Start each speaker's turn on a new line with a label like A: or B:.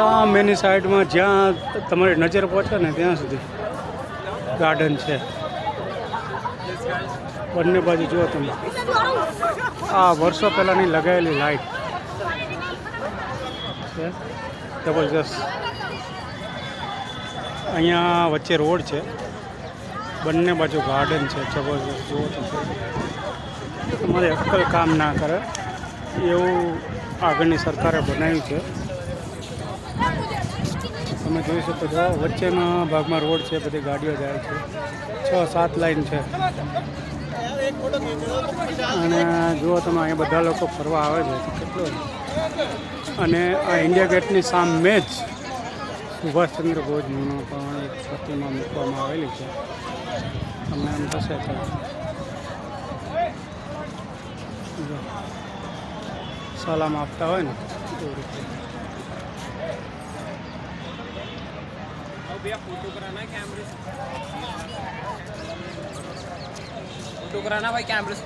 A: સામેની સાઈડમાં જ્યાં તમારી નજર પહોંચે ને ત્યાં સુધી ગાર્ડન છે. બંને બાજુ જુઓ તમે, આ વર્ષો પહેલાંની લગાવેલી લાઈટ છે, જબરજસ્ત. અહીંયા વચ્ચે રોડ છે, બંને બાજુ ગાર્ડન છે, જબરજસ્ત. જુઓ તમે, તમારે અક્કલ કામ ના કરે એવું આગળની સરકારે બનાવ્યું છે. તમે જોઈ શકો છો વચ્ચેના ભાગમાં રોડ છે, બધી ગાડીઓ જાય છે, 6-7 લાઈન છે. અને જુઓ તમે અહીંયા બધા લોકો ફરવા આવે છે કેટલો. અને આ ઇન્ડિયા ગેટની સામે જ સુભાષચંદ્ર બોઝની પણ એક પ્રતિમા મૂકવામાં આવેલી છે. તમને એમ થશે કે સલામ આપતા હોય ને એવી રીતે.
B: भैया फोटो कराना है कैमरे से, फोटो कराना भाई कैमरे से।